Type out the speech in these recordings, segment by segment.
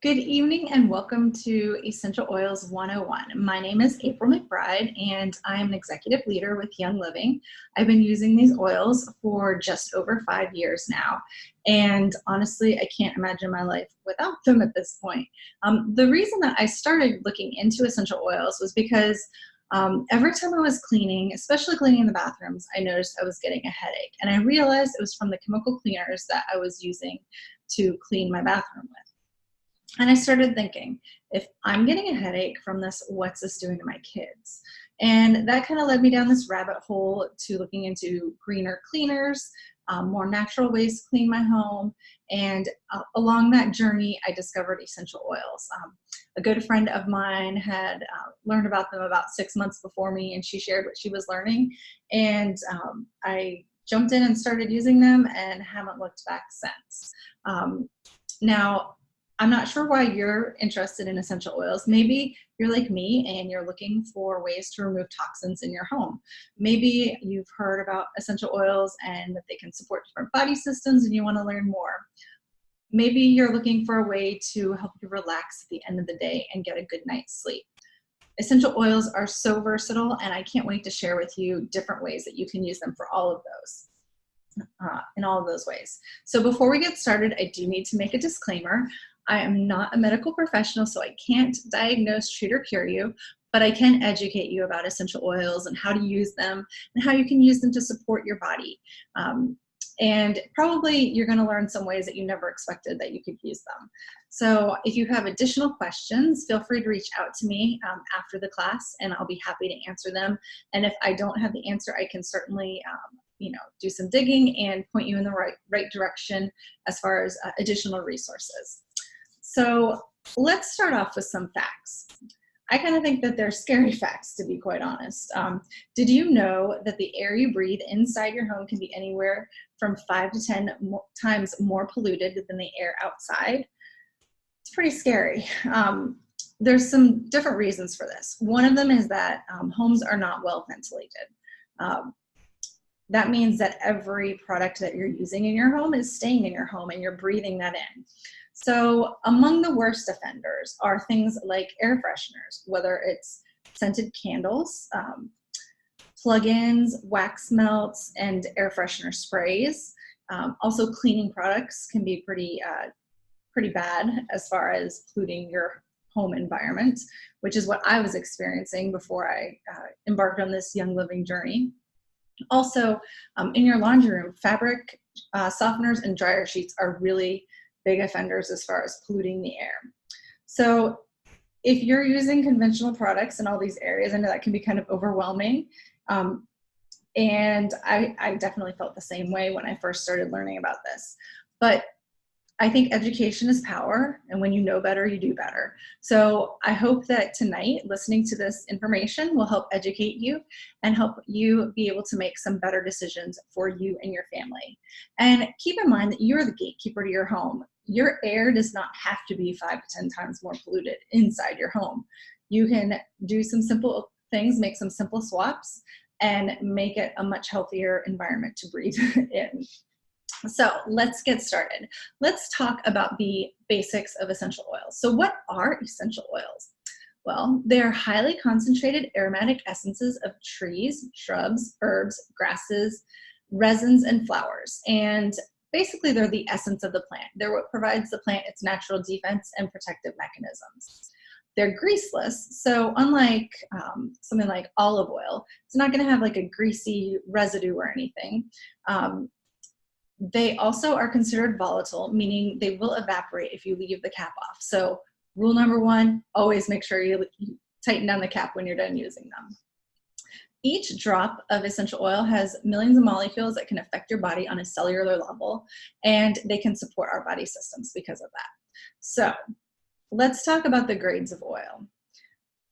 Good evening and welcome to Essential Oils 101. My name is April McBride and I am an executive leader with Young Living. I've been using these oils for just over 5 years now, and honestly, I can't imagine my life without them at this point. The reason that I started looking into essential oils was because every time I was cleaning, especially cleaning the bathrooms, I noticed I was getting a headache, and I realized it was from the chemical cleaners that I was using to clean my bathroom with. And I started thinking, if I'm getting a headache from this, what's this doing to my kids? And that kind of led me down this rabbit hole to looking into greener cleaners, more natural ways to clean my home. And along that journey, I discovered essential oils. A good friend of mine had learned about them about 6 months before me, and she shared what she was learning. And I jumped in and started using them and haven't looked back since. Now, I'm not sure why you're interested in essential oils. Maybe you're like me and you're looking for ways to remove toxins in your home. Maybe you've heard about essential oils and that they can support different body systems and you want to learn more. Maybe you're looking for a way to help you relax at the end of the day and get a good night's sleep. Essential oils are so versatile, and I can't wait to share with you different ways that you can use them for all of those. In all of those ways. So before we get started, I do need to make a disclaimer. I am not a medical professional, so I can't diagnose, treat, or cure you, but I can educate you about essential oils and how to use them and how you can use them to support your body. And probably you're going to learn some ways that you never expected that you could use them. So if you have additional questions, feel free to reach out to me after the class, and I'll be happy to answer them. And if I don't have the answer, I can certainly do some digging and point you in the right direction as far as additional resources. So let's start off with some facts. I kind of think that they're scary facts, to be quite honest. Did you know that the air you breathe inside your home can be anywhere from 5 to 10 times more polluted than the air outside? It's pretty scary. There's some different reasons for this. One of them is that homes are not well ventilated. That means that every product that you're using in your home is staying in your home and you're breathing that in. So among the worst offenders are things like air fresheners, whether it's scented candles, plug-ins, wax melts, and air freshener sprays. Also, cleaning products can be pretty bad as far as polluting your home environment, which is what I was experiencing before I embarked on this Young Living journey. Also, in your laundry room, fabric softeners and dryer sheets are really big offenders as far as polluting the air. So if you're using conventional products in all these areas, I know that can be kind of overwhelming. And I definitely felt the same way when I first started learning about this. But I think education is power, and when you know better, you do better. So I hope that tonight, listening to this information will help educate you and help you be able to make some better decisions for you and your family. And keep in mind that you're the gatekeeper to your home. Your air does not have to be 5 to 10 times more polluted inside your home. You can do some simple things, make some simple swaps, and make it a much healthier environment to breathe in. So let's get started. Let's talk about the basics of essential oils. So what are essential oils? Well, they are highly concentrated aromatic essences of trees, shrubs, herbs, grasses, resins, and flowers. And basically, they're the essence of the plant. They're what provides the plant its natural defense and protective mechanisms. They're greaseless, so unlike something like olive oil, it's not going to have like a greasy residue or anything. They also are considered volatile, meaning they will evaporate if you leave the cap off. So rule number 1, always make sure you tighten down the cap when you're done using them. Each drop of essential oil has millions of molecules that can affect your body on a cellular level, and they can support our body systems because of that. So let's talk about the grades of oil.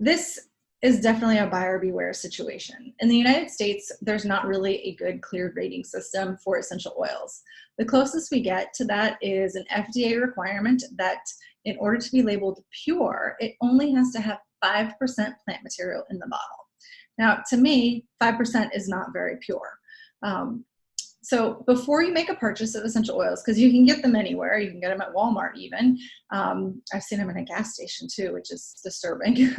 This is definitely a buyer beware situation. In the United States, there's not really a good clear grading system for essential oils. The closest we get to that is an FDA requirement that in order to be labeled pure, it only has to have 5% plant material in the bottle. Now, to me, 5% is not very pure. So before you make a purchase of essential oils, because you can get them anywhere, you can get them at Walmart even. I've seen them in a gas station too, which is disturbing.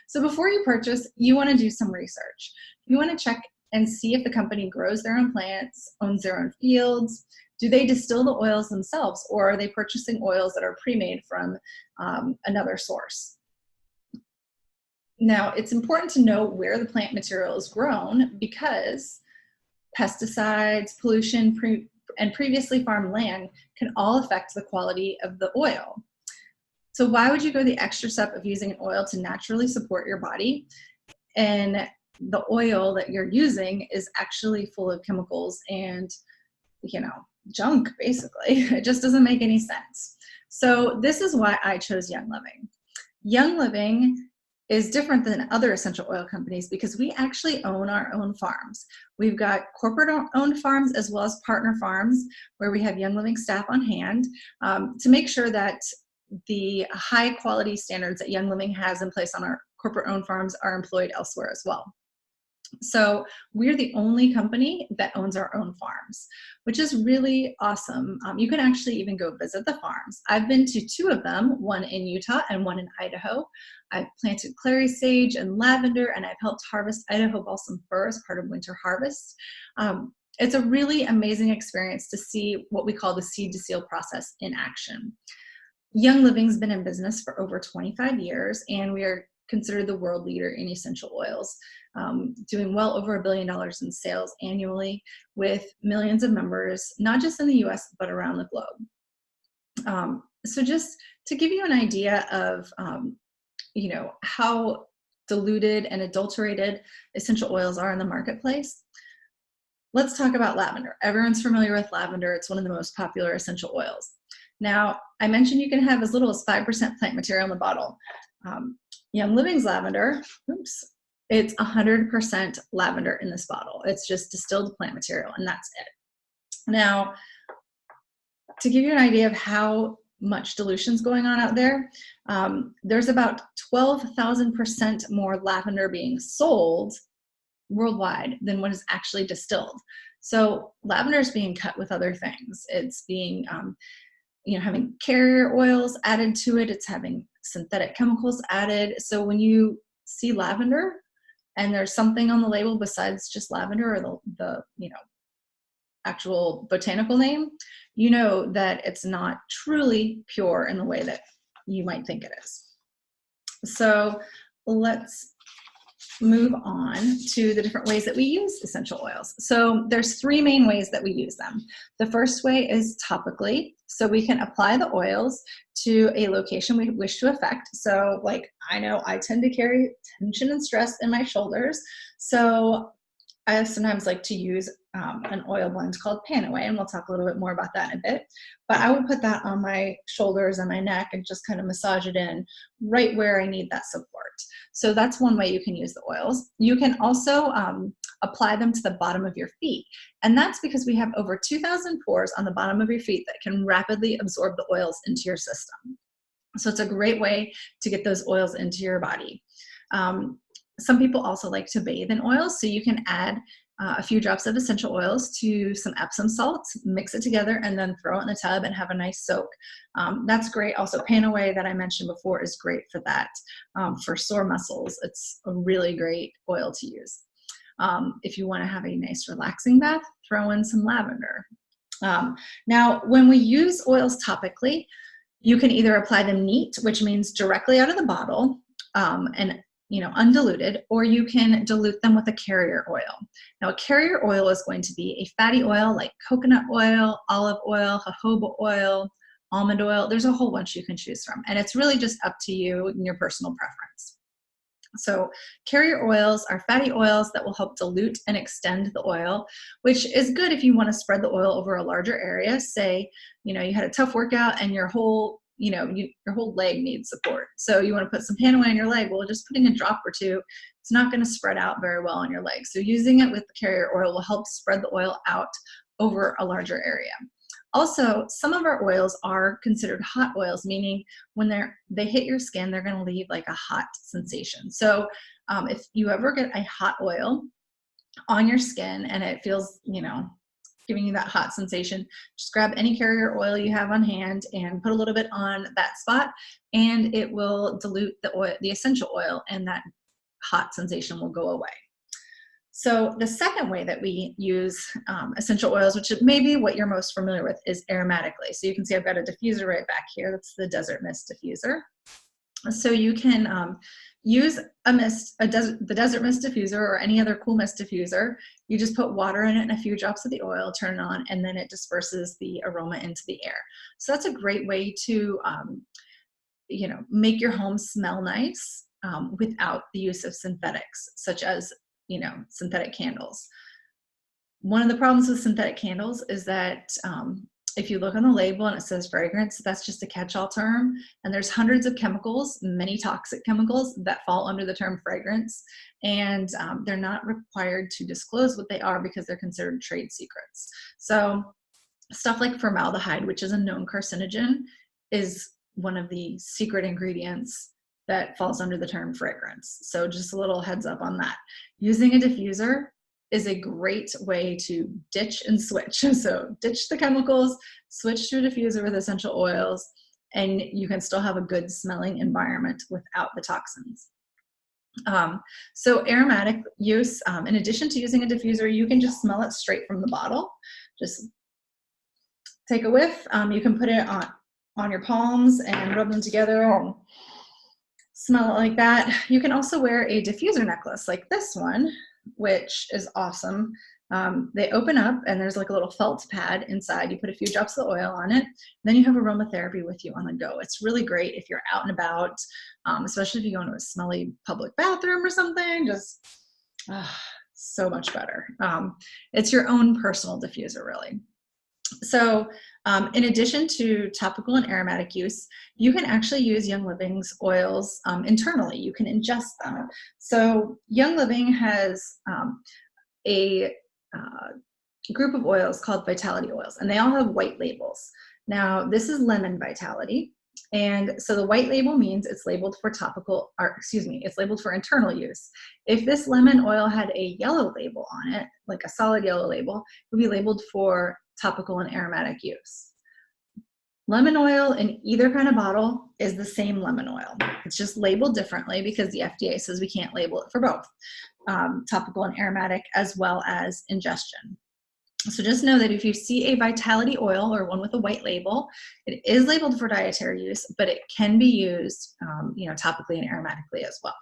So before you purchase, you want to do some research. You want to check and see if the company grows their own plants, owns their own fields. Do they distill the oils themselves, or are they purchasing oils that are pre-made from another source? Now, it's important to know where the plant material is grown, because pesticides, pollution, and previously farmed land can all affect the quality of the oil. So why would you go the extra step of using an oil to naturally support your body, and the oil that you're using is actually full of chemicals and, junk, basically? It just doesn't make any sense. So this is why I chose Young Living. Young Living is different than other essential oil companies because we actually own our own farms. We've got corporate owned farms as well as partner farms where we have Young Living staff on hand to make sure that the high quality standards that Young Living has in place on our corporate owned farms are employed elsewhere as well. So we're the only company that owns our own farms, which is really awesome. You can actually even go visit the farms. I've been to 2 of them, one in Utah and one in Idaho. I've planted clary sage and lavender, and I've helped harvest Idaho balsam fir as part of winter harvest. It's a really amazing experience to see what we call the seed to seal process in action. Young Living's been in business for over 25 years, and we are considered the world leader in essential oils, doing well over $1 billion in sales annually with millions of members, not just in the US, but around the globe. So just to give you an idea of, how diluted and adulterated essential oils are in the marketplace, let's talk about lavender. Everyone's familiar with lavender. It's one of the most popular essential oils. Now, I mentioned you can have as little as 5% plant material in the bottle. Young Living's lavender, it's 100% lavender in this bottle. It's just distilled plant material, and that's it. Now, to give you an idea of how much dilution's going on out there, there's about 12,000% more lavender being sold worldwide than what is actually distilled. So lavender is being cut with other things. It's being, having carrier oils added to it. It's having synthetic chemicals added. So when you see lavender and there's something on the label besides just lavender or the actual botanical name, you know that it's not truly pure in the way that you might think it is. So let's move on to the different ways that we use essential oils. So there's 3 main ways that we use them. The first way is topically. So we can apply the oils to a location we wish to affect. So like, I know I tend to carry tension and stress in my shoulders. So I sometimes like to use an oil blend called Panaway, and we'll talk a little bit more about that in a bit. But I will put that on my shoulders and my neck and just kind of massage it in right where I need that support. So that's one way you can use the oils. You can also apply them to the bottom of your feet. And that's because we have over 2,000 pores on the bottom of your feet that can rapidly absorb the oils into your system. So it's a great way to get those oils into your body. Some people also like to bathe in oils, so you can add a few drops of essential oils to some Epsom salts, mix it together, and then throw it in the tub and have a nice soak. That's great. Also, Panaway that I mentioned before is great for that. For sore muscles, it's a really great oil to use. If you want to have a nice relaxing bath, throw in some lavender. Now, when we use oils topically, you can either apply them neat, which means directly out of the bottle, and undiluted, or you can dilute them with a carrier oil. Now, a carrier oil is going to be a fatty oil like coconut oil, olive oil, jojoba oil, almond oil. There's a whole bunch you can choose from, and it's really just up to you and your personal preference. So carrier oils are fatty oils that will help dilute and extend the oil, which is good if you want to spread the oil over a larger area. Say, you had a tough workout and your whole your whole leg needs support. So you want to put some Panaway on your leg. Well, just putting a drop or 2, it's not going to spread out very well on your leg. So using it with the carrier oil will help spread the oil out over a larger area. Also, some of our oils are considered hot oils, meaning when they hit your skin, they're going to leave like a hot sensation. So if you ever get a hot oil on your skin and it feels, giving you that hot sensation, just grab any carrier oil you have on hand and put a little bit on that spot, and it will dilute the oil, the essential oil, and that hot sensation will go away. So the second way that we use essential oils, which may be what you're most familiar with, is aromatically. So you can see I've got a diffuser right back here. That's the Desert Mist diffuser. So you can use the Desert Mist diffuser or any other cool mist diffuser. You just put water in it and a few drops of the oil, turn it on, and then it disperses the aroma into the air. So that's a great way to make your home smell nice without the use of synthetics, such as synthetic candles. One of the problems with synthetic candles is that if you look on the label and it says fragrance, that's just a catch-all term. And there's hundreds of chemicals, many toxic chemicals that fall under the term fragrance. And they're not required to disclose what they are because they're considered trade secrets. So stuff like formaldehyde, which is a known carcinogen, is one of the secret ingredients that falls under the term fragrance. So just a little heads up on that. Using a diffuser is a great way to ditch and switch. So ditch the chemicals, switch to a diffuser with essential oils, and you can still have a good smelling environment without the toxins. So aromatic use, in addition to using a diffuser, you can just smell it straight from the bottle. Just take a whiff. You can put it on your palms and rub them together and smell it like that. You can also wear a diffuser necklace like this one, which is awesome. They open up and there's like a little felt pad inside. You put a few drops of oil on it, then you have aromatherapy with you on the go. It's really great if you're out and about, especially if you go into a smelly public bathroom or something. Just so much better. It's your own personal diffuser, really. So in addition to topical and aromatic use, you can actually use Young Living's oils internally. You can ingest them. So Young Living has a group of oils called Vitality oils, and they all have white labels. Now, this is lemon Vitality. And so the white label means it's labeled for it's labeled for internal use. If this lemon oil had a yellow label on it, like a solid yellow label, it would be labeled for topical and aromatic use. Lemon oil in either kind of bottle is the same lemon oil. It's just labeled differently because the FDA says we can't label it for both, topical and aromatic, as well as ingestion. So just know that if you see a Vitality oil or one with a white label, it is labeled for dietary use, but it can be used topically and aromatically as well.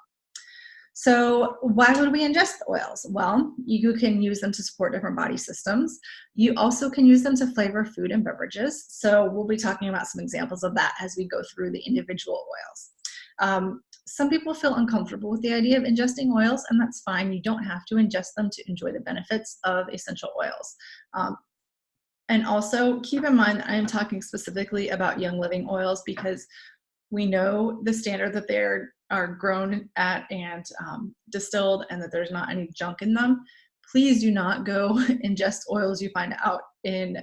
So why would we ingest the oils? Well, you can use them to support different body systems. You also can use them to flavor food and beverages. So we'll be talking about some examples of that as we go through the individual oils. Some people feel uncomfortable with the idea of ingesting oils, and that's fine. You don't have to ingest them to enjoy the benefits of essential oils. And also keep in mind that I am talking specifically about Young Living oils because we know the standard that they are grown at and distilled, and that there's not any junk in them. Please do not go ingest oils you find out in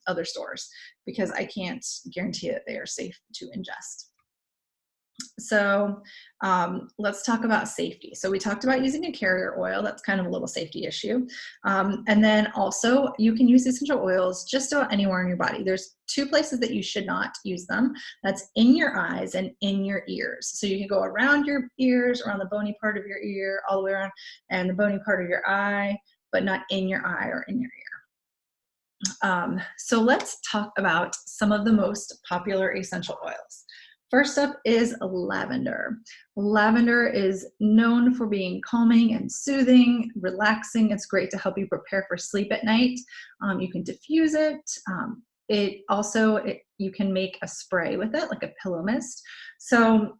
other stores, because I can't guarantee that they are safe to ingest. So let's talk about safety. So we talked about using a carrier oil. That's kind of a little safety issue. And then also you can use essential oils just about anywhere in your body. There's two places that you should not use them. That's in your eyes and in your ears. So you can go around your ears, around the bony part of your ear, all the way around, and the bony part of your eye, but not in your eye or in your ear. So let's talk about some of the most popular essential oils. First up is lavender. Lavender is known for being calming and soothing, relaxing. It's great to help you prepare for sleep at night. You can diffuse it. You can make a spray with it, like a pillow mist. So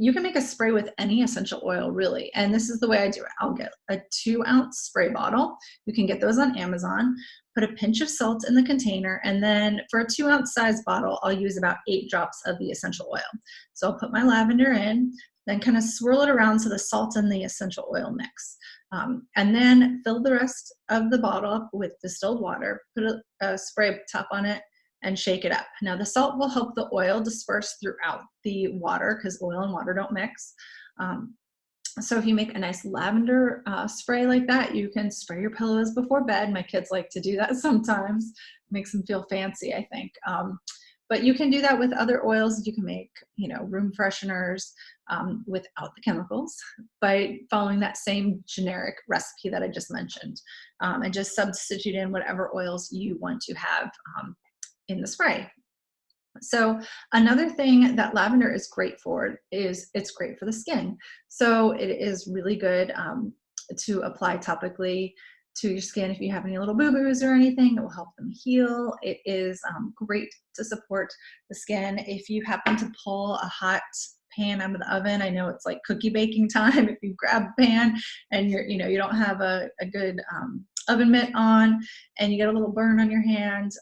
you can make a spray with any essential oil, really. And this is the way I do it. I'll get a 2-ounce spray bottle. You can get those on Amazon. Put a pinch of salt in the container, and then for a 2-ounce size bottle, I'll use about 8 drops of the essential oil. So I'll put my lavender in, then kind of swirl it around so the salt and the essential oil mix. And then fill the rest of the bottle up with distilled water, put a spray top on it, and shake it up. Now the salt will help the oil disperse throughout the water because oil and water don't mix. So if you make a nice lavender spray like that, you can spray your pillows before bed. My kids like to do that sometimes. Makes them feel fancy, I think. But you can do that with other oils. You can make, room fresheners without the chemicals by following that same generic recipe that I just mentioned, and just substitute in whatever oils you want to have in the spray. So another thing that lavender is great for is it's great for the skin. So it is really good to apply topically to your skin if you have any little boo-boos or anything. It will help them heal. It is great to support the skin. If you happen to pull a hot pan out of the oven, I know it's like cookie baking time. If you grab a pan and you don't have a good oven mitt on and you get a little burn on your hand,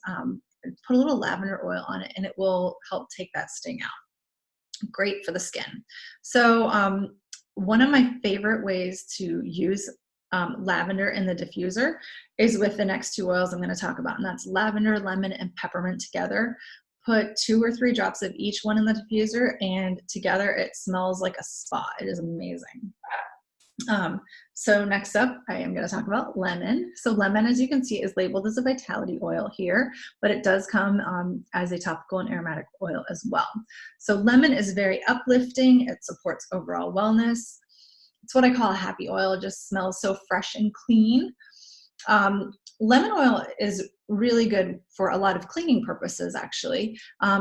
put a little lavender oil on it and it will help take that sting out. Great for the skin. So one of my favorite ways to use lavender in the diffuser is with the next two oils I'm going to talk about, and that's lavender, lemon, and peppermint together. Put 2 or 3 drops of each one in the diffuser, and together it smells like a spa. It is amazing. So next up, I am going to talk about lemon. So lemon, as you can see, is labeled as a vitality oil here, but it does come as a topical and aromatic oil as well. So lemon is very uplifting. It supports overall wellness. It's what I call a happy oil. It just smells so fresh and clean. Lemon oil is really good for a lot of cleaning purposes, actually.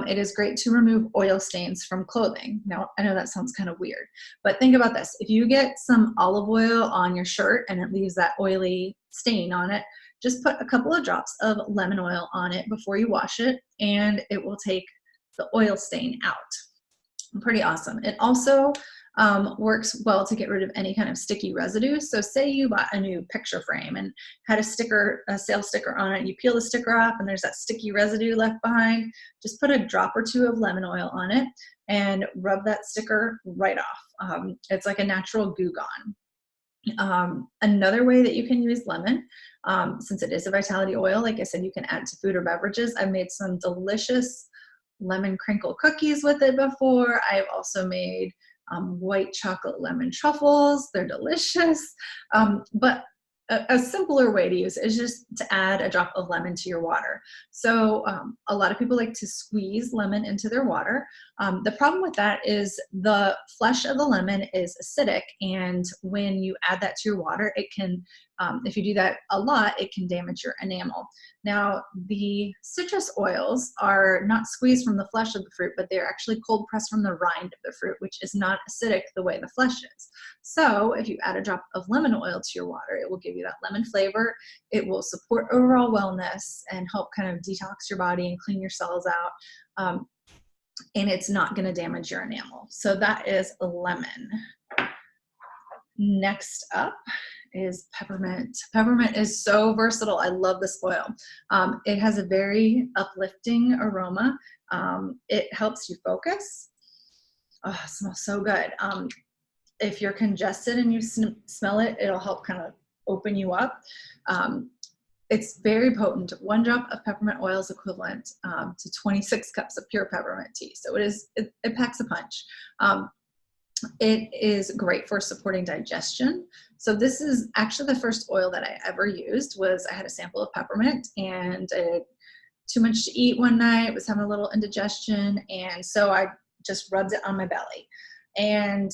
It is great to remove oil stains from clothing. Now, I know that sounds kind of weird, but think about this. If you get some olive oil on your shirt and it leaves that oily stain on it, just put a couple of drops of lemon oil on it before you wash it, and it will take the oil stain out. Pretty awesome. It also works well to get rid of any kind of sticky residue. So say you bought a new picture frame and had a sales sticker on it. You peel the sticker off and there's that sticky residue left behind. Just put a drop or 2 of lemon oil on it and rub that sticker right off. It's like a natural Goo Gone. Another way that you can use lemon, since it is a vitality oil, like I said, you can add to food or beverages. I've made some delicious lemon crinkle cookies with it before. I've also made white chocolate lemon truffles. They're delicious. But a simpler way to use it is just to add a drop of lemon to your water. So a lot of people like to squeeze lemon into their water. The problem with that is the flesh of the lemon is acidic, and when you add that to your water, it can, if you do that a lot, it can damage your enamel. Now, the citrus oils are not squeezed from the flesh of the fruit, but they're actually cold pressed from the rind of the fruit, which is not acidic the way the flesh is. So if you add a drop of lemon oil to your water, it will give you that lemon flavor. It will support overall wellness and help kind of detox your body and clean your cells out. And it's not going to damage your enamel. So that is lemon. Next up is peppermint. Peppermint is so versatile. I love this oil. It has a very uplifting aroma. It helps you focus. Oh, it smells so good. If you're congested and you smell it, it'll help kind of open you up. It's very potent. 1 drop of peppermint oil is equivalent to 26 cups of pure peppermint tea. So it packs a punch. It is great for supporting digestion. So this is actually the first oil that I ever used. I had a sample of peppermint and too much to eat one night, was having a little indigestion, and so I just rubbed it on my belly. And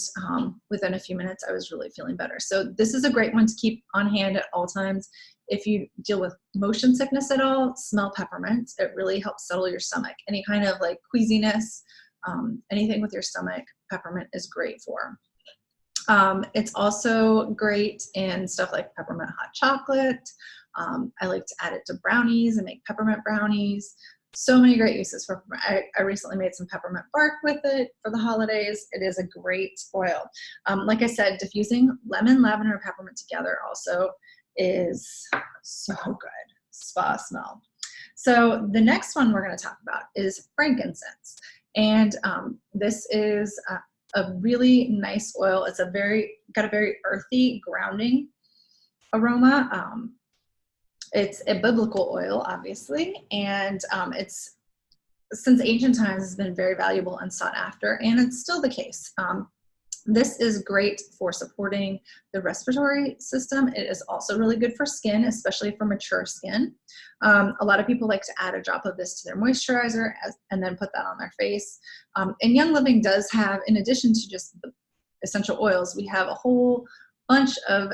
within a few minutes, I was really feeling better. So this is a great one to keep on hand at all times. If you deal with motion sickness at all, smell peppermint. It really helps settle your stomach. Any kind of like queasiness, anything with your stomach, peppermint is great for. It's also great in stuff like peppermint hot chocolate. I like to add it to brownies and make peppermint brownies. So many great uses for peppermint. I recently made some peppermint bark with it for the holidays. It is a great oil. Like I said, diffusing lemon, lavender, and peppermint together also is so good. Spa smell. So the next one we're going to talk about is frankincense. And this is a really nice oil. It's got a very earthy, grounding aroma. It's a biblical oil, obviously, and it's since ancient times has been very valuable and sought after, and it's still the case. This is great for supporting the respiratory system. It is also really good for skin, especially for mature skin. A lot of people like to add a drop of this to their moisturizer and then put that on their face. And Young Living does have, in addition to just the essential oils, we have a whole bunch of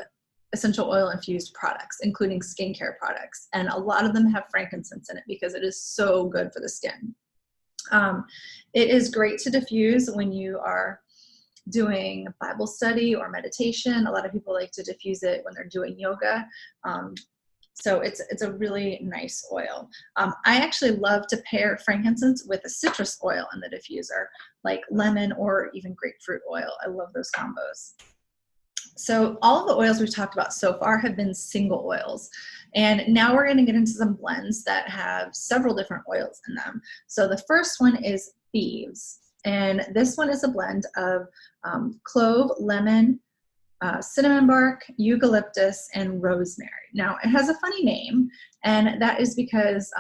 essential oil infused products, including skincare products. And a lot of them have frankincense in it because it is so good for the skin. It is great to diffuse when you are doing Bible study or meditation. A lot of people like to diffuse it when they're doing yoga. So it's a really nice oil. I actually love to pair frankincense with a citrus oil in the diffuser, like lemon or even grapefruit oil. I love those combos. So all of the oils we've talked about so far have been single oils. And now we're going to get into some blends that have several different oils in them. So the first one is Thieves. And this one is a blend of clove, lemon, cinnamon bark, eucalyptus, and rosemary. Now, it has a funny name, and that is because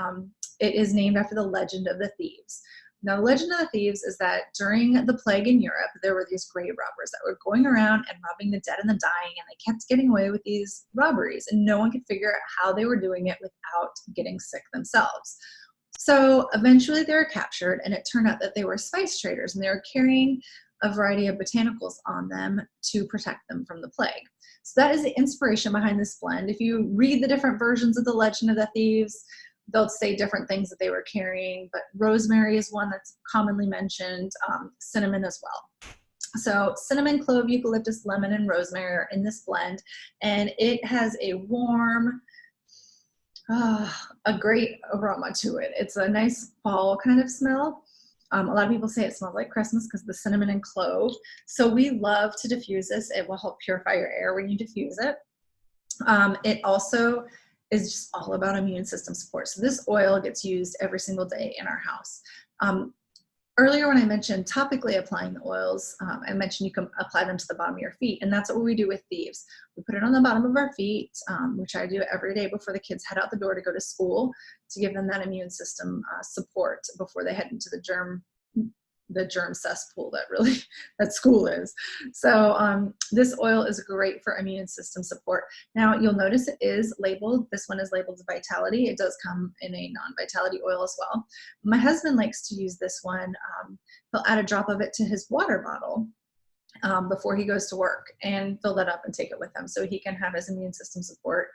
it is named after the legend of the thieves. Now, the legend of the thieves is that during the plague in Europe, there were these grave robbers that were going around and robbing the dead and the dying, and they kept getting away with these robberies, and no one could figure out how they were doing it without getting sick themselves. So eventually they were captured, and it turned out that they were spice traders, and they were carrying a variety of botanicals on them to protect them from the plague. So that is the inspiration behind this blend. If you read the different versions of the Legend of the Thieves, they'll say different things that they were carrying, but rosemary is one that's commonly mentioned, cinnamon as well. So cinnamon, clove, eucalyptus, lemon, and rosemary are in this blend, and it has a warm, a great aroma to it. It's a nice fall kind of smell. A lot of people say it smells like Christmas because of the cinnamon and clove. So we love to diffuse this. It will help purify your air when you diffuse it. It also is just all about immune system support. So this oil gets used every single day in our house. Earlier when I mentioned topically applying the oils, I mentioned you can apply them to the bottom of your feet, and that's what we do with Thieves. We put it on the bottom of our feet, which I do every day before the kids head out the door to go to school, to give them that immune system support before they head into the germ cesspool that school is. So this oil is great for immune system support. Now you'll notice it is labeled, this one is labeled Vitality. It does come in a non-vitality oil as well. My husband likes to use this one. He'll add a drop of it to his water bottle before he goes to work and fill that up and take it with him so he can have his immune system support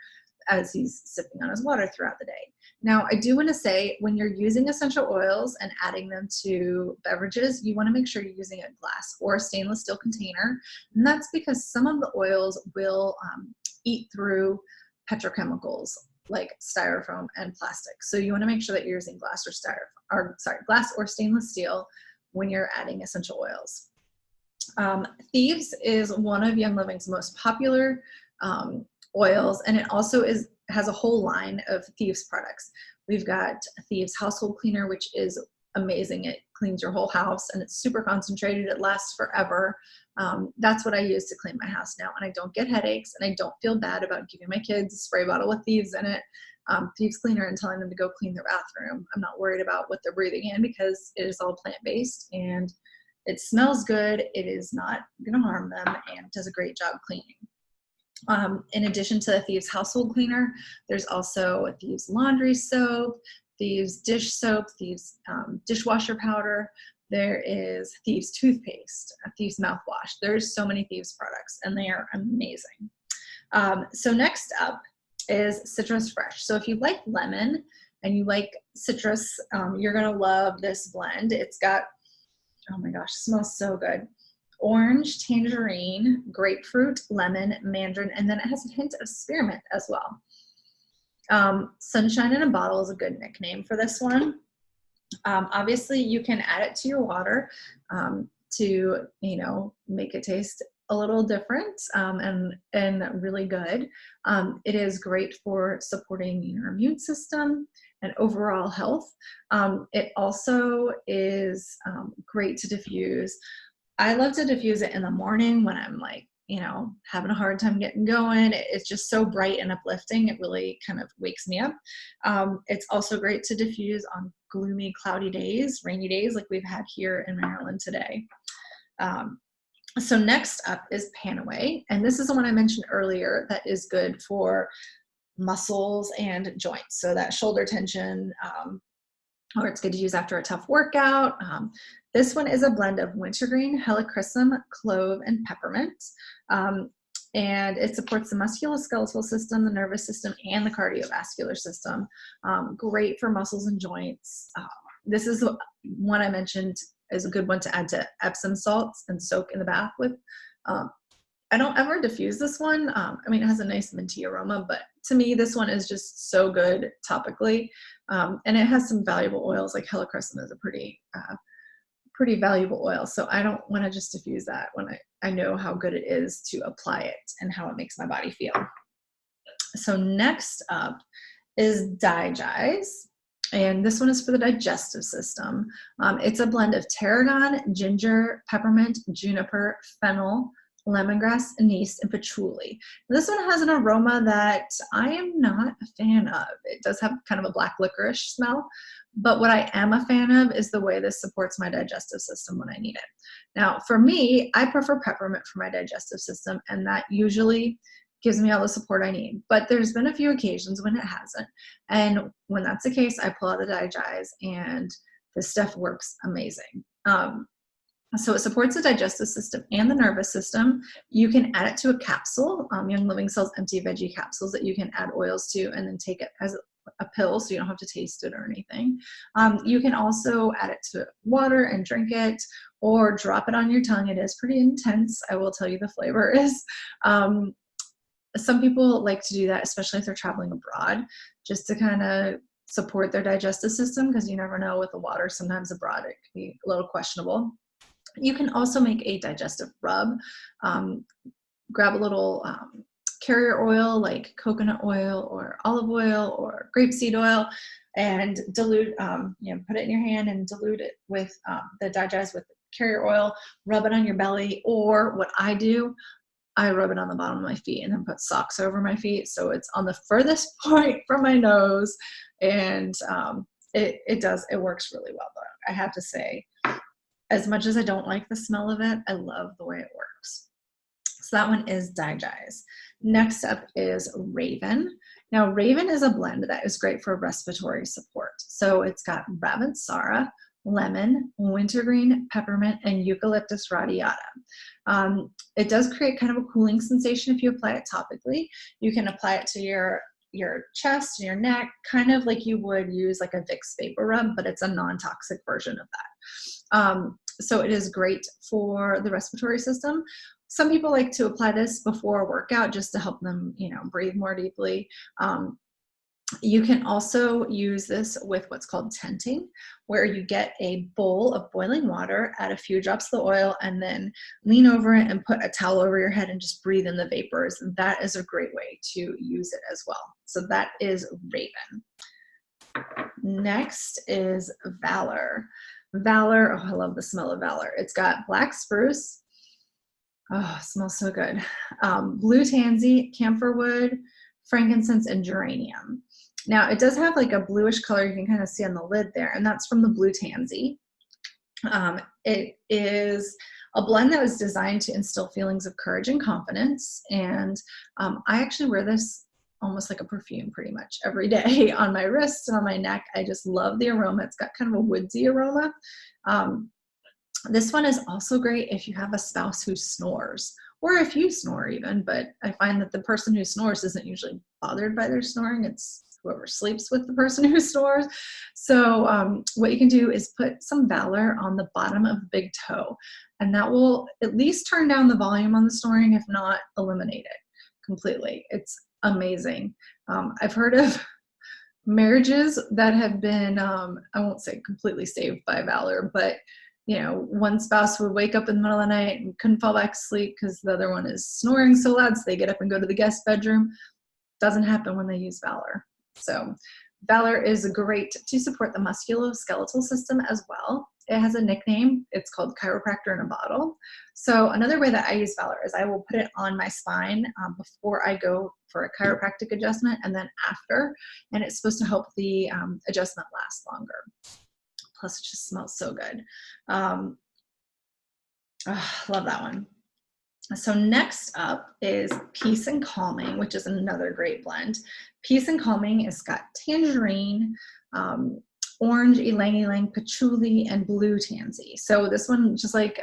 as he's sipping on his water throughout the day. Now, I do want to say, when you're using essential oils and adding them to beverages, you want to make sure you're using a glass or a stainless steel container. And that's because some of the oils will eat through petrochemicals like styrofoam and plastic. So you want to make sure that you're using glass or stainless steel when you're adding essential oils. Thieves is one of Young Living's most popular oils, and it also has a whole line of Thieves products. We've got Thieves Household Cleaner, which is amazing. It cleans your whole house, and it's super concentrated. It lasts forever. That's what I use to clean my house now, and I don't get headaches, and I don't feel bad about giving my kids a spray bottle with Thieves in it, Thieves Cleaner, and telling them to go clean their bathroom. I'm not worried about what they're breathing in because it is all plant-based, and it smells good. It is not going to harm them, and does a great job cleaning. In addition to the Thieves Household Cleaner, there's also a Thieves Laundry Soap, Thieves Dish Soap, Thieves Dishwasher Powder. There is Thieves Toothpaste, Thieves Mouthwash. There's so many Thieves products, and they are amazing. So next up is Citrus Fresh. So if you like lemon and you like citrus, you're going to love this blend. It's got, oh my gosh, it smells so good. Orange, tangerine, grapefruit, lemon, mandarin, and then it has a hint of spearmint as well. Sunshine in a Bottle is a good nickname for this one. Obviously, you can add it to your water to, make it taste a little different and really good. It is great for supporting your immune system and overall health. It also is great to diffuse. I love to diffuse it in the morning when I'm having a hard time getting going. It's just so bright and uplifting. It really kind of wakes me up. It's also great to diffuse on gloomy, cloudy days, rainy days like we've had here in Maryland today. So next up is Panaway, and this is the one I mentioned earlier that is good for muscles and joints. So that shoulder tension, or it's good to use after a tough workout. This one is a blend of wintergreen, helichrysum, clove, and peppermint. And it supports the musculoskeletal system, the nervous system, and the cardiovascular system. Great for muscles and joints. This is one I mentioned is a good one to add to Epsom salts and soak in the bath with. I don't ever diffuse this one. I mean, it has a nice minty aroma, but to me, this one is just so good topically. And it has some valuable oils, like helichrysum is a pretty valuable oil. So I don't want to just diffuse that when I know how good it is to apply it and how it makes my body feel. So next up is Digize. And this one is for the digestive system. It's a blend of tarragon, ginger, peppermint, juniper, fennel, lemongrass, anise, and patchouli. This one has an aroma that I am not a fan of. It does have kind of a black licorice smell, but what I am a fan of is the way this supports my digestive system when I need it. Now, for me, I prefer peppermint for my digestive system, and that usually gives me all the support I need. But there's been a few occasions when it hasn't. And when that's the case, I pull out the Digize, and this stuff works amazing. So it supports the digestive system and the nervous system. You can add it to a capsule. Young Living sells empty veggie capsules that you can add oils to and then take it as a pill so you don't have to taste it or anything. You can also add it to water and drink it, or drop it on your tongue. It is pretty intense. I will tell you the flavor is. Some people like to do that, especially if they're traveling abroad, just to kind of support their digestive system, because you never know with the water, sometimes abroad it can be a little questionable. You can also make a digestive rub. Grab a little carrier oil like coconut oil or olive oil or grapeseed oil and dilute, put it in your hand and dilute it with the Digize with carrier oil, rub it on your belly, or what I do, I rub it on the bottom of my feet and then put socks over my feet. So it's on the furthest point from my nose. And it works really well though. I have to say, as much as I don't like the smell of it, I love the way it works. So that one is Digize. Next up is Raven. Now Raven is a blend that is great for respiratory support. So it's got Ravensara, lemon, wintergreen, peppermint, and Eucalyptus radiata. It does create kind of a cooling sensation if you apply it topically. You can apply it to your chest and your neck, kind of like you would use like a Vicks vapor rub, but it's a non-toxic version of that. So it is great for the respiratory system. Some people like to apply this before a workout just to help them, breathe more deeply. You can also use this with what's called tenting, where you get a bowl of boiling water, add a few drops of the oil, and then lean over it and put a towel over your head and just breathe in the vapors. And that is a great way to use it as well. So that is Raven. Next is Valor. Valor, I love the smell of Valor. It's got black spruce. Oh, it smells so good. Blue tansy, camphor wood, frankincense, and geranium. Now it does have like a bluish color you can kind of see on the lid there, and that's from the blue tansy. It is a blend that was designed to instill feelings of courage and confidence, and I actually wear this almost like a perfume pretty much every day on my wrists and on my neck. I just love the aroma. It's got kind of a woodsy aroma. This one is also great if you have a spouse who snores, or if you snore even, but I find that the person who snores isn't usually bothered by their snoring. It's whoever sleeps with the person who snores. So what you can do is put some Valor on the bottom of the big toe, and that will at least turn down the volume on the snoring, if not eliminate it completely. It's amazing. I've heard of marriages that have been, I won't say completely saved by Valor, but one spouse would wake up in the middle of the night and couldn't fall back to sleep because the other one is snoring so loud, so they get up and go to the guest bedroom. Doesn't happen when they use Valor. So Valor is great to support the musculoskeletal system as well. It has a nickname. It's called Chiropractor in a Bottle. So another way that I use Valor is I will put it on my spine before I go for a chiropractic adjustment, and then after, and it's supposed to help the adjustment last longer. Plus it just smells so good. Love that one. So next up is Peace and Calming, which is another great blend. Peace and Calming has got tangerine, orange, ylang ylang, patchouli, and blue tansy. So this one, just like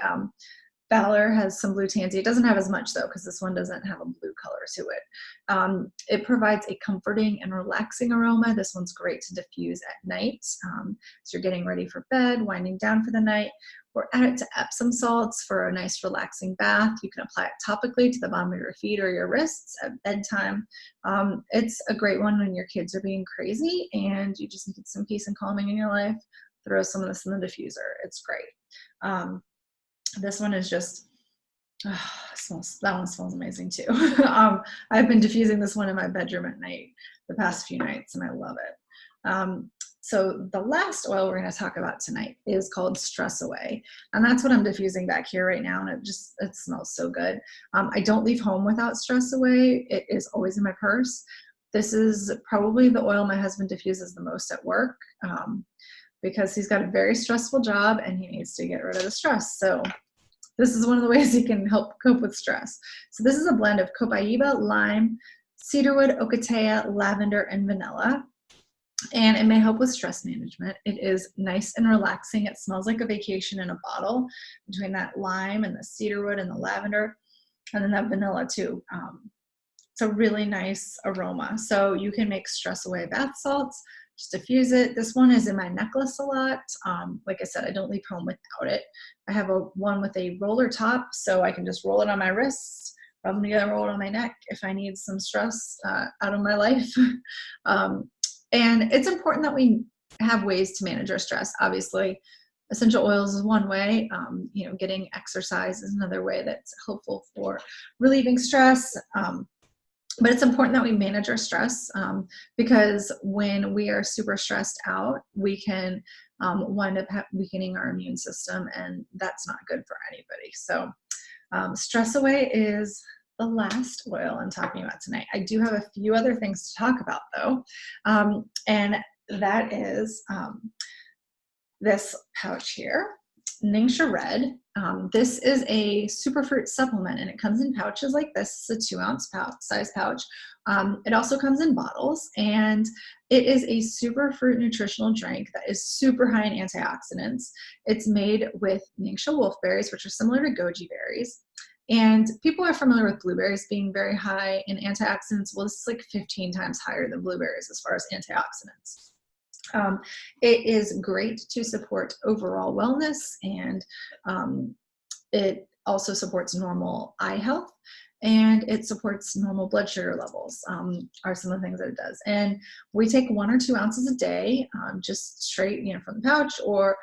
Valor has some blue tansy. It doesn't have as much though, because this one doesn't have a blue color to it. It provides a comforting and relaxing aroma. This one's great to diffuse at night. So you're getting ready for bed, winding down for the night, or add it to Epsom salts for a nice relaxing bath. You can apply it topically to the bottom of your feet or your wrists at bedtime. It's a great one when your kids are being crazy and you just need some peace and calming in your life. Throw some of this in the diffuser. It's great. This one is just, that one smells amazing too. I've been diffusing this one in my bedroom at night the past few nights and I love it. So the last oil we're going to talk about tonight is called Stress Away. And that's what I'm diffusing back here right now. And it smells so good. I don't leave home without Stress Away. It is always in my purse. This is probably the oil my husband diffuses the most at work. Because he's got a very stressful job and he needs to get rid of the stress. So this is one of the ways he can help cope with stress. So this is a blend of copaiba, lime, cedarwood, ocotea, lavender, and vanilla. And it may help with stress management. It is nice and relaxing. It smells like a vacation in a bottle between that lime and the cedarwood and the lavender, and then that vanilla too. It's a really nice aroma. So you can make Stress Away bath salts, just diffuse it. This one is in my necklace a lot. Like I said, I don't leave home without it. I have one with a roller top, so I can just roll it on my wrists, rub them together, roll it on my neck if I need some stress out of my life. And it's important that we have ways to manage our stress. Obviously, essential oils is one way. Getting exercise is another way that's helpful for relieving stress. But it's important that we manage our stress because when we are super stressed out, we can wind up weakening our immune system, and that's not good for anybody. So Stress Away is the last oil I'm talking about tonight. I do have a few other things to talk about though, and that is this pouch here, Ningxia Red. This is a superfruit supplement and it comes in pouches like this. It's a 2-ounce size pouch. It also comes in bottles, and it is a superfruit nutritional drink that is super high in antioxidants. It's made with Ningxia wolfberries, which are similar to goji berries. And people are familiar with blueberries being very high in antioxidants. Well, this is like 15 times higher than blueberries as far as antioxidants. It is great to support overall wellness, and it also supports normal eye health, and it supports normal blood sugar levels, are some of the things that it does. And we take 1 or 2 ounces a day, just straight, from the pouch, or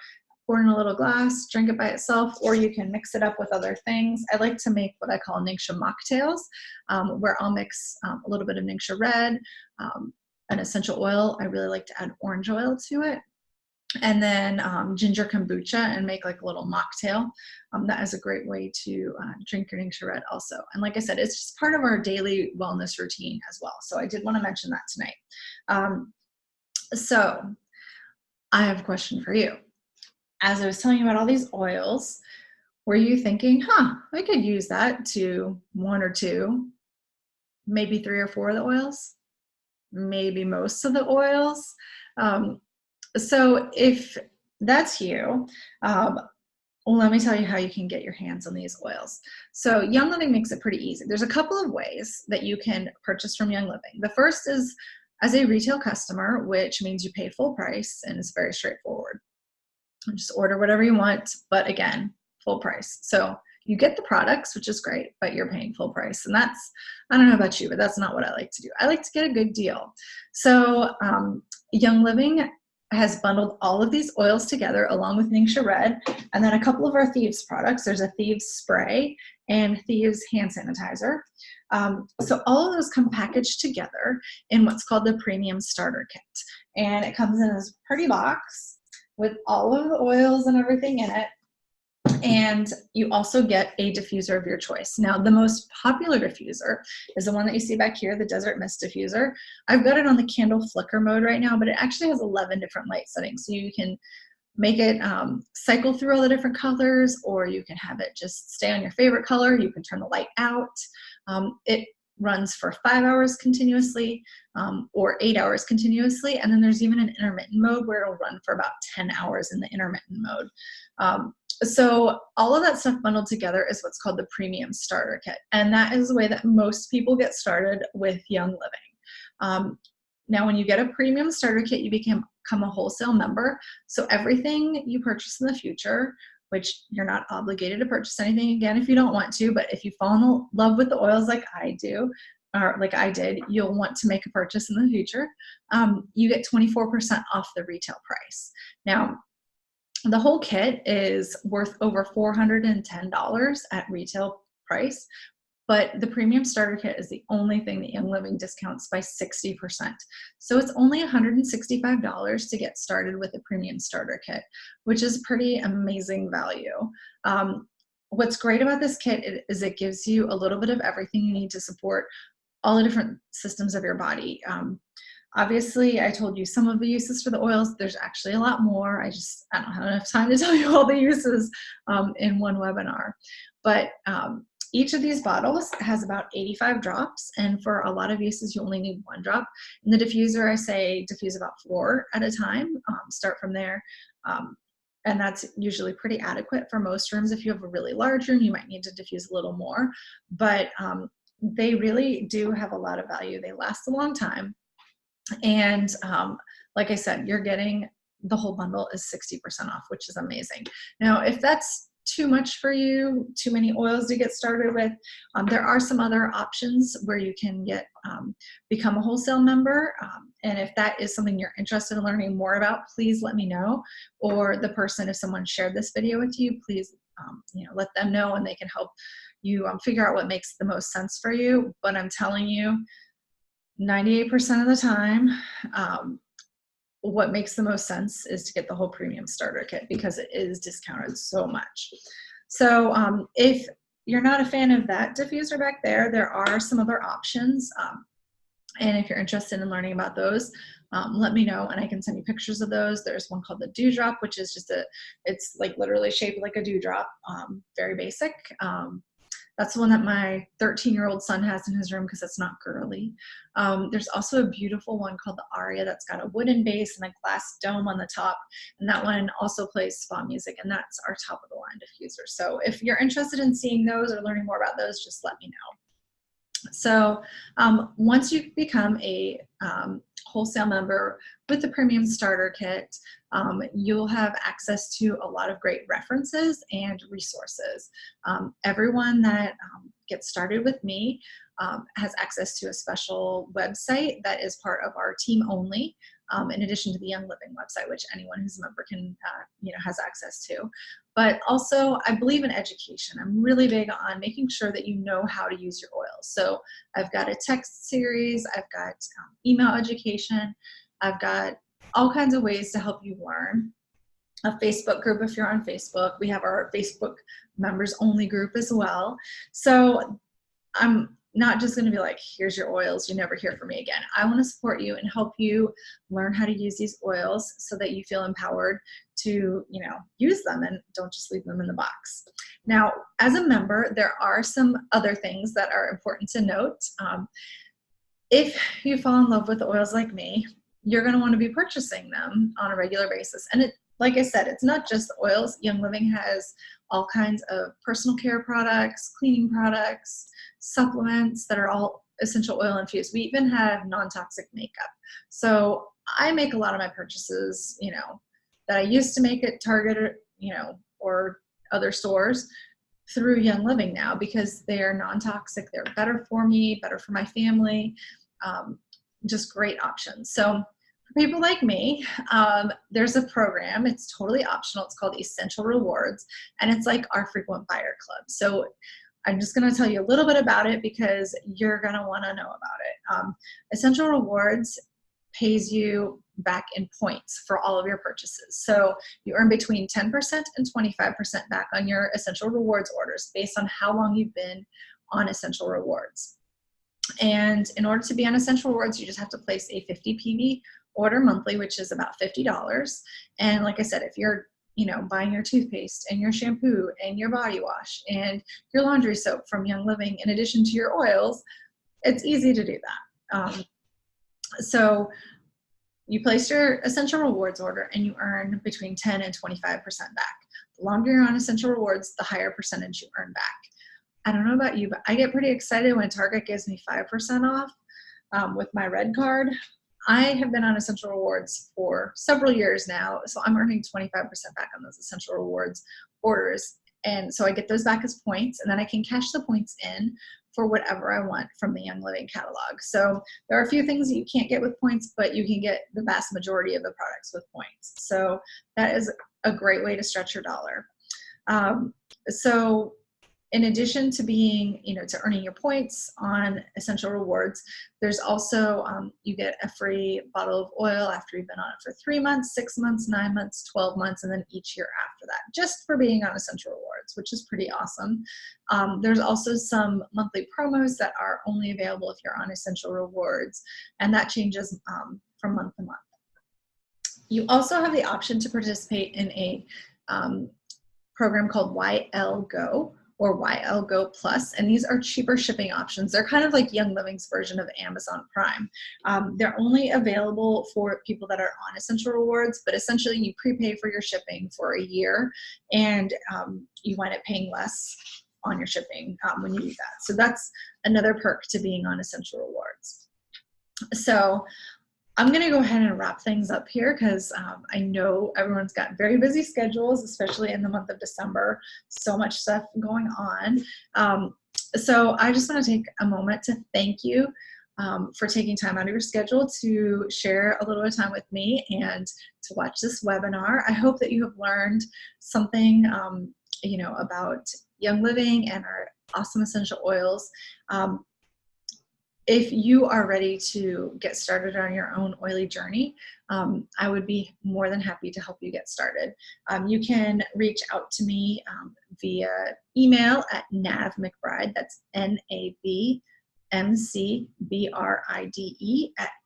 pour in a little glass, drink it by itself, or you can mix it up with other things. I like to make what I call Ningxia mocktails, where I'll mix a little bit of Ningxia Red, an essential oil. I really like to add orange oil to it, and then ginger kombucha, and make like a little mocktail. That is a great way to drink your Ningxia Red also. And like I said, it's just part of our daily wellness routine as well. So I did want to mention that tonight. So I have a question for you. As I was telling you about all these oils, were you thinking, I could use that to 1 or 2, maybe 3 or 4 of the oils? Maybe most of the oils. So if that's you, let me tell you how you can get your hands on these oils. So Young Living makes it pretty easy. There's a couple of ways that you can purchase from Young Living. The first is as a retail customer, which means you pay full price, and it's very straightforward. Just order whatever you want, but again, full price. So you get the products, which is great, but you're paying full price. And I don't know about you, but that's not what I like to do. I like to get a good deal. So Young Living has bundled all of these oils together along with Ningxia Red, and then a couple of our Thieves products. There's a Thieves spray and Thieves hand sanitizer. So all of those come packaged together in what's called the Premium Starter Kit. And it comes in this pretty box with all of the oils and everything in it. And you also get a diffuser of your choice. Now, the most popular diffuser is the one that you see back here, the Desert Mist diffuser. I've got it on the candle flicker mode right now, but it actually has 11 different light settings. So you can make it cycle through all the different colors, or you can have it just stay on your favorite color. You can turn the light out. It runs for 5 hours continuously, or 8 hours continuously. And then there's even an intermittent mode where it'll run for about 10 hours in the intermittent mode. So all of that stuff bundled together is what's called the Premium Starter Kit. And that is the way that most people get started with Young Living. Now, when you get a Premium Starter Kit, you become a wholesale member. So everything you purchase in the future, which you're not obligated to purchase anything again if you don't want to, but if you fall in love with the oils like I do, or like I did, you'll want to make a purchase in the future. You get 24% off the retail price. Now, the whole kit is worth over $410 at retail price, but the Premium Starter Kit is the only thing that Young Living discounts by 60%. So it's only $165 to get started with a Premium Starter Kit, which is pretty amazing value. What's great about this kit is it gives you a little bit of everything you need to support all the different systems of your body. Obviously, I told you some of the uses for the oils. There's actually a lot more. I don't have enough time to tell you all the uses in one webinar. But each of these bottles has about 85 drops, and for a lot of uses, you only need 1 drop. In the diffuser, I say diffuse about 4 at a time. Start from there. And that's usually pretty adequate for most rooms. If you have a really large room, you might need to diffuse a little more. But they really do have a lot of value. They last a long time. And like I said, you're getting the whole bundle is 60% off, which is amazing. Now, if that's too much for you, too many oils to get started with, there are some other options where you can become a wholesale member. And if that is something you're interested in learning more about, please let me know. Or the person, if someone shared this video with you, please let them know, and they can help you figure out what makes the most sense for you. But I'm telling you, 98% of the time, what makes the most sense is to get the whole Premium Starter Kit because it is discounted so much. So if you're not a fan of that diffuser back there, there are some other options. And if you're interested in learning about those, let me know and I can send you pictures of those. There's one called the Dewdrop, which is just it's like literally shaped like a dewdrop, very basic. That's the one that my 13-year-old son has in his room because it's not girly. There's also a beautiful one called the Aria that's got a wooden base and a glass dome on the top. And that one also plays spa music, and that's our top of the line diffuser. So if you're interested in seeing those or learning more about those, just let me know. So once you become a wholesale member with the Premium Starter Kit, you'll have access to a lot of great references and resources. Everyone that gets started with me has access to a special website that is part of our team only, in addition to the Young Living website, which anyone who's a member can, has access to. But also, I believe in education. I'm really big on making sure that you know how to use your oils. So I've got a text series, I've got email education, I've got all kinds of ways to help you learn. A Facebook group if you're on Facebook. We have our Facebook members only group as well. So I'm not just going to be like, here's your oils, you never hear from me again. I want to support you and help you learn how to use these oils so that you feel empowered to, use them and don't just leave them in the box. Now, as a member, there are some other things that are important to note. If you fall in love with oils like me, you're going to want to be purchasing them on a regular basis. And like I said, it's not just the oils. Young Living has all kinds of personal care products, cleaning products, supplements that are all essential oil infused. We even have non-toxic makeup. So I make a lot of my purchases, that I used to make at Target, or other stores through Young Living now because they are non-toxic. They're better for me, better for my family, just great options. So for people like me, there's a program. It's totally optional. It's called Essential Rewards, and it's like our frequent buyer club. So I'm just going to tell you a little bit about it because you're going to want to know about it. Essential Rewards pays you back in points for all of your purchases. So you earn between 10% and 25% back on your Essential Rewards orders based on how long you've been on Essential Rewards. And in order to be on Essential Rewards, you just have to place a 50 PV order monthly, which is about $50. And like I said, if you're buying your toothpaste and your shampoo and your body wash and your laundry soap from Young Living, in addition to your oils, it's easy to do that. So you place your Essential Rewards order and you earn between 10 and 25% back. The longer you're on Essential Rewards, the higher percentage you earn back. I don't know about you, but I get pretty excited when Target gives me 5% off with my red card. I have been on Essential Rewards for several years now, so I'm earning 25% back on those Essential Rewards orders. And so I get those back as points, and then I can cash the points in for whatever I want from the Young Living catalog. So there are a few things that you can't get with points, but you can get the vast majority of the products with points. So that is a great way to stretch your dollar. So in addition to being, to earning your points on Essential Rewards, there's also, you get a free bottle of oil after you've been on it for 3 months, 6 months, 9 months, 12 months, and then each year after that, just for being on Essential Rewards, which is pretty awesome. There's also some monthly promos that are only available if you're on Essential Rewards, and that changes from month to month. You also have the option to participate in a program called YL Go, or YL Go Plus, and these are cheaper shipping options. They're kind of like Young Living's version of Amazon Prime. They're only available for people that are on Essential Rewards, but essentially you prepay for your shipping for a year, and you wind up paying less on your shipping when you do that. So that's another perk to being on Essential Rewards. So I'm going to go ahead and wrap things up here because I know everyone's got very busy schedules, especially in the month of December. So much stuff going on. So I just want to take a moment to thank you for taking time out of your schedule to share a little bit of time with me and to watch this webinar. I hope that you have learned something, about Young Living and our awesome essential oils. If you are ready to get started on your own oily journey, I would be more than happy to help you get started. You can reach out to me via email at navmcbride, that's NAVMCBRIDE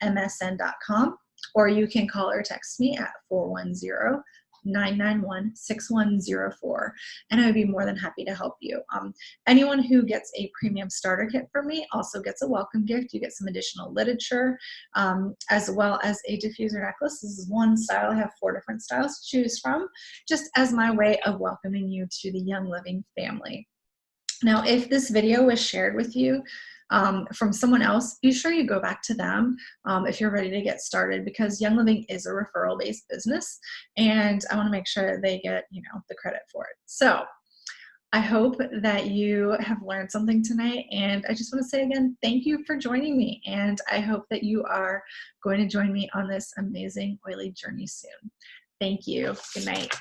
@msn.com, or you can call or text me at 410-991-6104, and I would be more than happy to help you. Anyone who gets a premium starter kit from me also gets a welcome gift. You get some additional literature, as well as a diffuser necklace. This is one style. I have 4 different styles to choose from, just as my way of welcoming you to the Young Living family. Now, if this video was shared with you from someone else, be sure you go back to them if you're ready to get started, because Young Living is a referral-based business, and I want to make sure they get, the credit for it. So I hope that you have learned something tonight, and I just want to say again, thank you for joining me, and I hope that you are going to join me on this amazing oily journey soon. Thank you. Good night.